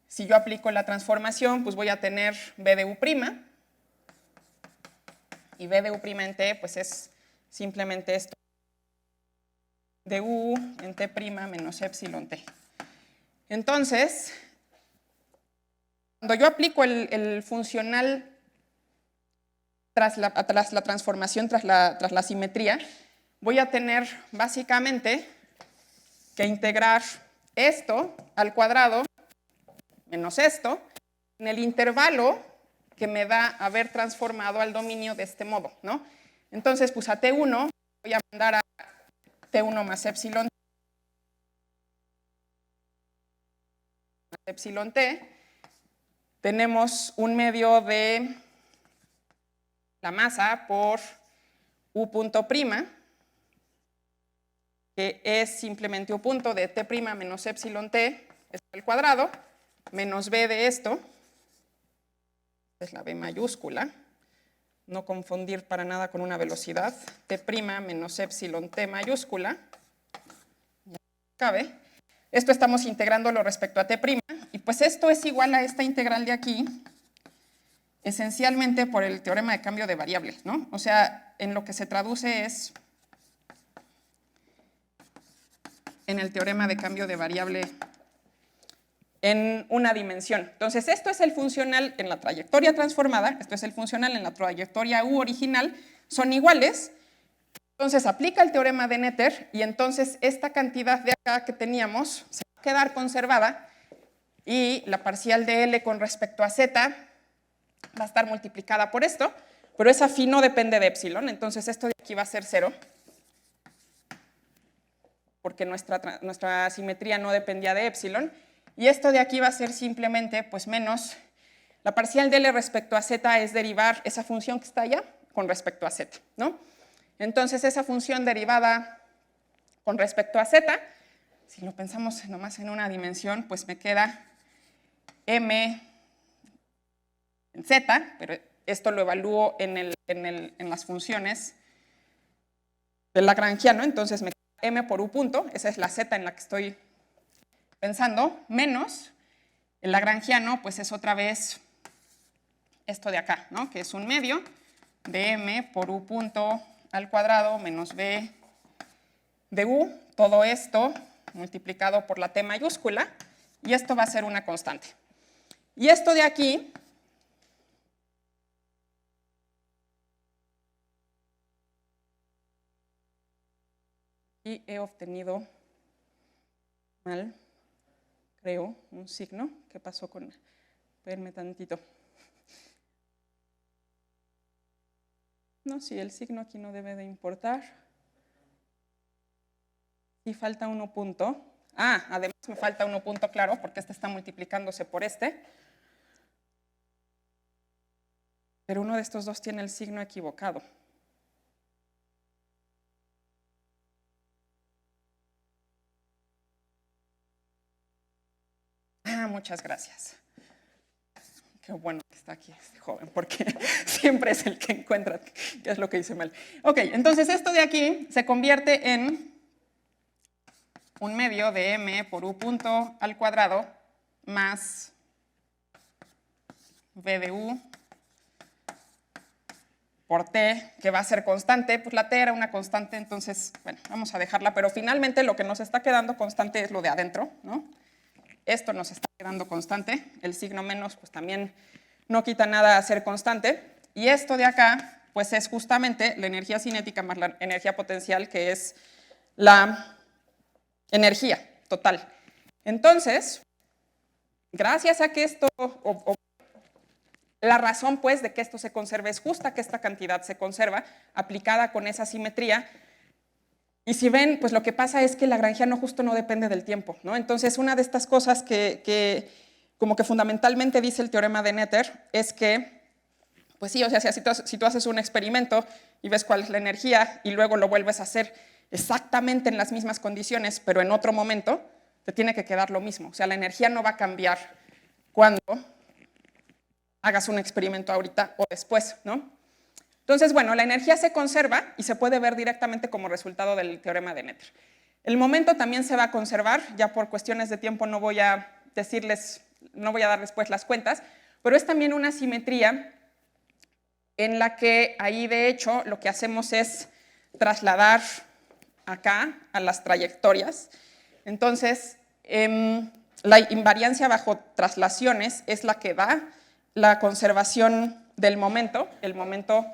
si yo aplico la transformación, pues voy a tener B de u', y B de u' en t, pues es simplemente esto, de u en t' menos epsilon t. Entonces, cuando yo aplico el funcional tras la transformación, tras la simetría, voy a tener básicamente que integrar esto al cuadrado menos esto en el intervalo que me da haber transformado al dominio de este modo, ¿no? Entonces, pues a T1 voy a mandar a T1 más epsilon t. Tenemos un medio de la masa por u punto prima, que es simplemente u punto de t' menos epsilon t, es al cuadrado, menos b de esto, es la b mayúscula, no confundir para nada con una velocidad, t' menos epsilon t mayúscula, ya cabe. Esto estamos integrándolo respecto a t', y pues esto es igual a esta integral de aquí, esencialmente por el teorema de cambio de variable, ¿no? O sea, en lo que se traduce es en el teorema de cambio de variable en una dimensión. Entonces, esto es el funcional en la trayectoria transformada, esto es el funcional en la trayectoria U original, son iguales. Entonces, aplica el teorema de Noether y entonces esta cantidad de acá que teníamos se va a quedar conservada y la parcial de L con respecto a Z va a estar multiplicada por esto, pero esa phi no depende de epsilon, entonces esto de aquí va a ser 0, porque nuestra simetría no dependía de epsilon, y esto de aquí va a ser simplemente pues menos, la parcial de L respecto a Z es derivar esa función que está allá con respecto a Z, ¿no? Entonces esa función derivada con respecto a Z, si lo pensamos nomás en una dimensión, pues me queda M en Z, pero esto lo evalúo en las funciones del lagrangiano, entonces me queda M por U punto, esa es la Z en la que estoy pensando, menos el lagrangiano, pues es otra vez esto de acá, ¿no? Que es un medio de M por U punto al cuadrado menos B de U, todo esto multiplicado por la T mayúscula, y esto va a ser una constante. Y esto de aquí y he obtenido mal, creo, un signo. ¿Qué pasó con...? Espérenme tantito. No, sí, el signo aquí no debe de importar. Y falta 1 punto. Ah, además me falta 1 punto, claro, porque este está multiplicándose por este. Pero uno de estos dos tiene el signo equivocado. Ah, muchas gracias. Qué bueno que está aquí este joven, porque siempre es el que encuentra qué es lo que hice mal. Ok, entonces esto de aquí se convierte en un medio de M por U punto al cuadrado más V de U por T, que va a ser constante. Pues la T era una constante, entonces, bueno, vamos a dejarla, pero finalmente lo que nos está quedando constante es lo de adentro, ¿no? Esto nos está quedando constante, el signo menos pues también no quita nada a ser constante, y esto de acá pues es justamente la energía cinética más la energía potencial, que es la energía total. Entonces, gracias a que esto, la razón pues de que esto se conserve es justa que esta cantidad se conserva aplicada con esa simetría. Y si ven, pues lo que pasa es que el lagrangiano justo no depende del tiempo, ¿no? Entonces, una de estas cosas que como que fundamentalmente dice el teorema de Noether es que, pues sí, o sea, si tú haces un experimento y ves cuál es la energía y luego lo vuelves a hacer exactamente en las mismas condiciones, pero en otro momento, te tiene que quedar lo mismo. O sea, la energía no va a cambiar cuando hagas un experimento ahorita o después, ¿no? Entonces, bueno, la energía se conserva y se puede ver directamente como resultado del teorema de Noether. El momento también se va a conservar, ya por cuestiones de tiempo no voy a darles pues las cuentas, pero es también una simetría en la que ahí de hecho lo que hacemos es trasladar acá a las trayectorias. Entonces, la invariancia bajo traslaciones es la que da la conservación del momento, el momento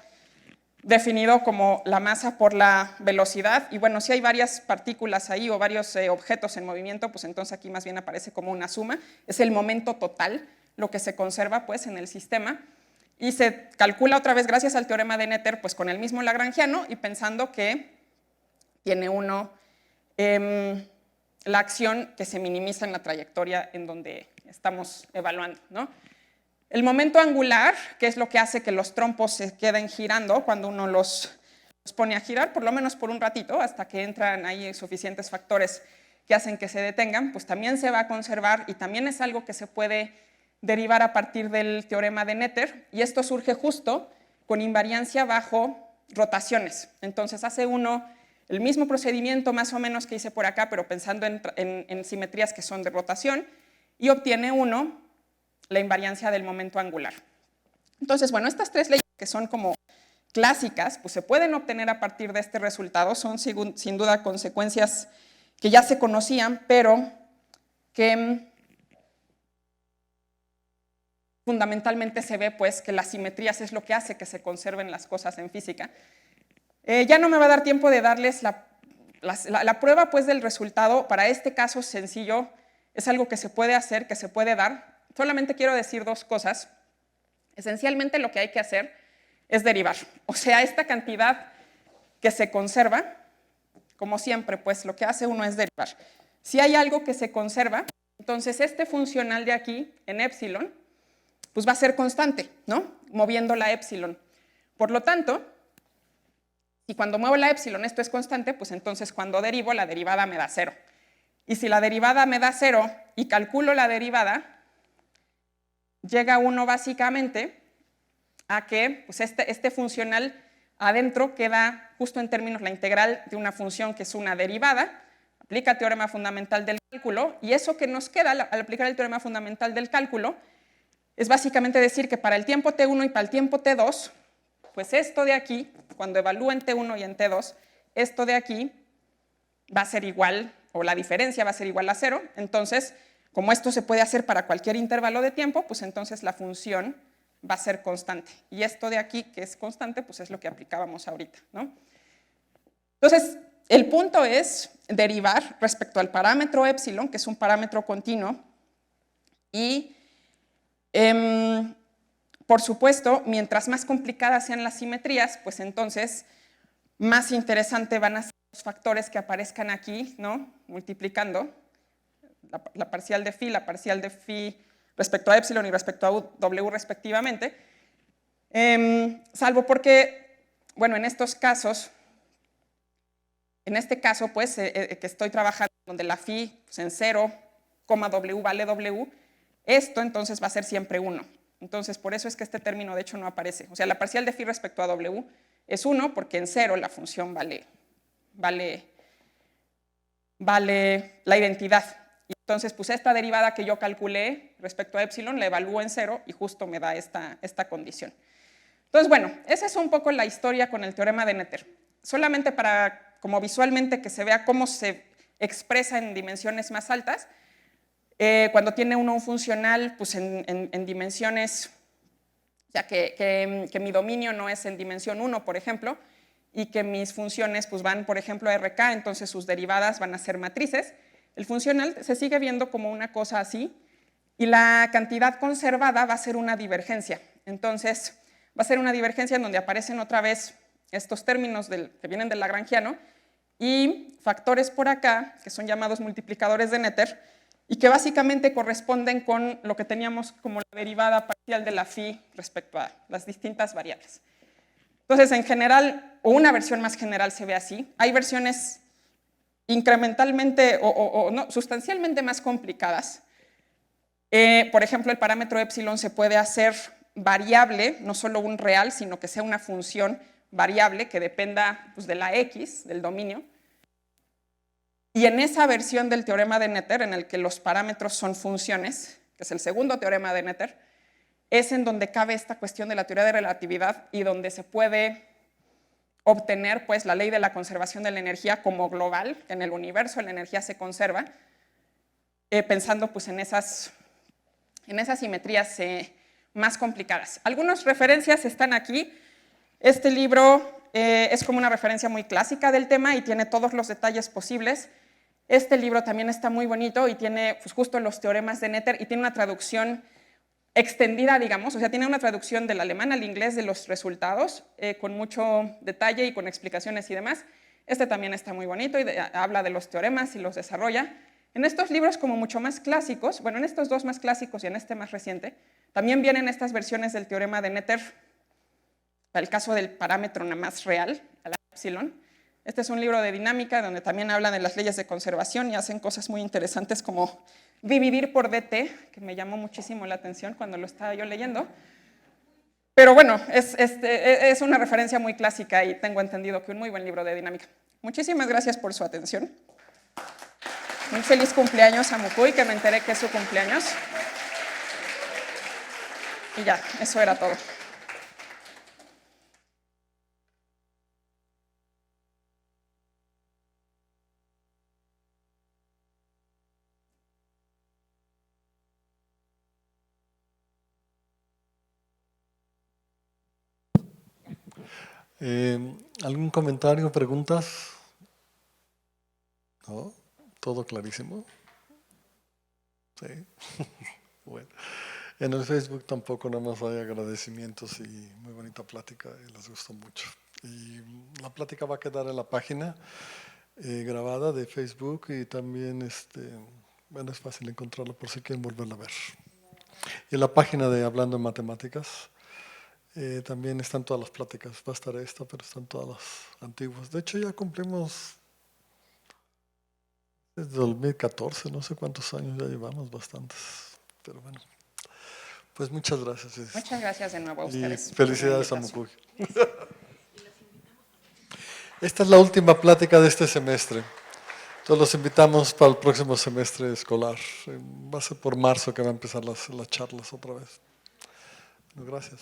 definido como la masa por la velocidad, y bueno, si hay varias partículas ahí o varios objetos en movimiento, pues entonces aquí más bien aparece como una suma, es el momento total lo que se conserva pues en el sistema, y se calcula otra vez gracias al teorema de Noether pues con el mismo lagrangiano y pensando que tiene uno la acción que se minimiza en la trayectoria en donde estamos evaluando, ¿no? El momento angular, que es lo que hace que los trompos se queden girando cuando uno los pone a girar, por lo menos por un ratito, hasta que entran ahí suficientes factores que hacen que se detengan, pues también se va a conservar y también es algo que se puede derivar a partir del teorema de Noether, y esto surge justo con invariancia bajo rotaciones. Entonces hace uno el mismo procedimiento más o menos que hice por acá, pero pensando en simetrías que son de rotación, y obtiene uno la invariancia del momento angular. Entonces, bueno, estas tres leyes que son como clásicas, pues se pueden obtener a partir de este resultado, son sin duda consecuencias que ya se conocían, pero que fundamentalmente se ve pues que las simetrías es lo que hace que se conserven las cosas en física. Ya no me va a dar tiempo de darles la prueba pues del resultado. Para este caso sencillo es algo que se puede hacer, que se puede dar. Solamente quiero decir dos cosas. Esencialmente lo que hay que hacer es derivar. O sea, esta cantidad que se conserva, como siempre, pues lo que hace uno es derivar. Si hay algo que se conserva, entonces este funcional de aquí, en épsilon, pues va a ser constante, ¿no? Moviendo la épsilon. Por lo tanto, si cuando muevo la épsilon esto es constante, pues entonces cuando derivo, la derivada me da 0. Y si la derivada me da 0 y calculo la derivada, llega uno básicamente a que pues este funcional adentro queda justo en términos la integral de una función que es una derivada, aplica el teorema fundamental del cálculo, y eso que nos queda al aplicar el teorema fundamental del cálculo es básicamente decir que para el tiempo t1 y para el tiempo t2, pues esto de aquí, cuando evalúo en t1 y en t2, esto de aquí va a ser igual, o la diferencia va a ser igual a 0, entonces, como esto se puede hacer para cualquier intervalo de tiempo, pues entonces la función va a ser constante. Y esto de aquí, que es constante, pues es lo que aplicábamos ahorita, ¿no? Entonces, el punto es derivar respecto al parámetro épsilon, que es un parámetro continuo, y por supuesto, mientras más complicadas sean las simetrías, pues entonces más interesante van a ser los factores que aparezcan aquí, ¿no? Multiplicando la parcial de phi respecto a épsilon y respecto a w respectivamente, salvo porque, bueno, en estos casos, en este caso, pues, que estoy trabajando donde la phi pues, en 0, w vale w, esto entonces va a ser siempre 1. Entonces, por eso es que este término de hecho no aparece. O sea, la parcial de phi respecto a w es 1 porque en 0 la función vale la identidad. Y entonces, pues esta derivada que yo calculé respecto a épsilon la evalúo en 0 y justo me da esta condición. Entonces, bueno, esa es un poco la historia con el teorema de Noether. Solamente para, como visualmente, que se vea cómo se expresa en dimensiones más altas, cuando tiene uno un funcional pues en dimensiones, ya que mi dominio no es en dimensión 1, por ejemplo, y que mis funciones pues van, por ejemplo, a RK, entonces sus derivadas van a ser matrices, el funcional se sigue viendo como una cosa así, y la cantidad conservada va a ser una divergencia. Entonces, va a ser una divergencia en donde aparecen otra vez estos términos que vienen del lagrangiano, y factores por acá, que son llamados multiplicadores de Noether, y que básicamente corresponden con lo que teníamos como la derivada parcial de la phi respecto a las distintas variables. Entonces, en general, o una versión más general se ve así. Hay versiones incrementalmente o no, sustancialmente más complicadas. Por ejemplo, el parámetro épsilon se puede hacer variable, no solo un real, sino que sea una función variable que dependa pues, de la x, del dominio. Y en esa versión del teorema de Noether, en el que los parámetros son funciones, que es el segundo teorema de Noether, es en donde cabe esta cuestión de la teoría de relatividad y donde se puede obtener pues, la ley de la conservación de la energía como global, que en el universo la energía se conserva, pensando pues, en esas simetrías más complicadas. Algunas referencias están aquí. Este libro es como una referencia muy clásica del tema y tiene todos los detalles posibles. Este libro también está muy bonito y tiene pues, justo los teoremas de Noether y tiene una traducción extendida, digamos, o sea, tiene una traducción del alemán al inglés de los resultados con mucho detalle y con explicaciones y demás. Este también está muy bonito y habla de los teoremas y los desarrolla. En estos libros como mucho más clásicos, bueno, en estos dos más clásicos y en este más reciente, también vienen estas versiones del teorema de Noether para el caso del parámetro nada más real, a la épsilon. Este es un libro de dinámica donde también hablan de las leyes de conservación y hacen cosas muy interesantes como dividir por dt, que me llamó muchísimo la atención cuando lo estaba yo leyendo. Pero bueno, es una referencia muy clásica y tengo entendido que un muy buen libro de dinámica. Muchísimas gracias por su atención. Un feliz cumpleaños a Mukui, que me enteré que es su cumpleaños. Y ya, eso era todo. ¿Algún comentario, preguntas? ¿No? ¿Todo clarísimo? Sí. Bueno. En el Facebook tampoco nada más hay agradecimientos y muy bonita plática y les gustó mucho. Y la plática va a quedar en la página grabada de Facebook y también bueno, es fácil encontrarla por si quieren volverla a ver. Y en la página de Hablando en Matemáticas también están todas las pláticas. Va a estar esta, pero están todas las antiguas. De hecho ya cumplimos desde 2014, no sé cuántos años ya llevamos, bastantes. Pero bueno. Pues muchas gracias. Muchas gracias de nuevo a Y ustedes. felicidades a por la invitación. Mucugi. Esta es la última plática de este semestre. Entonces los invitamos para el próximo semestre escolar. Va a ser por marzo que va a empezar las charlas otra vez. Bueno, gracias.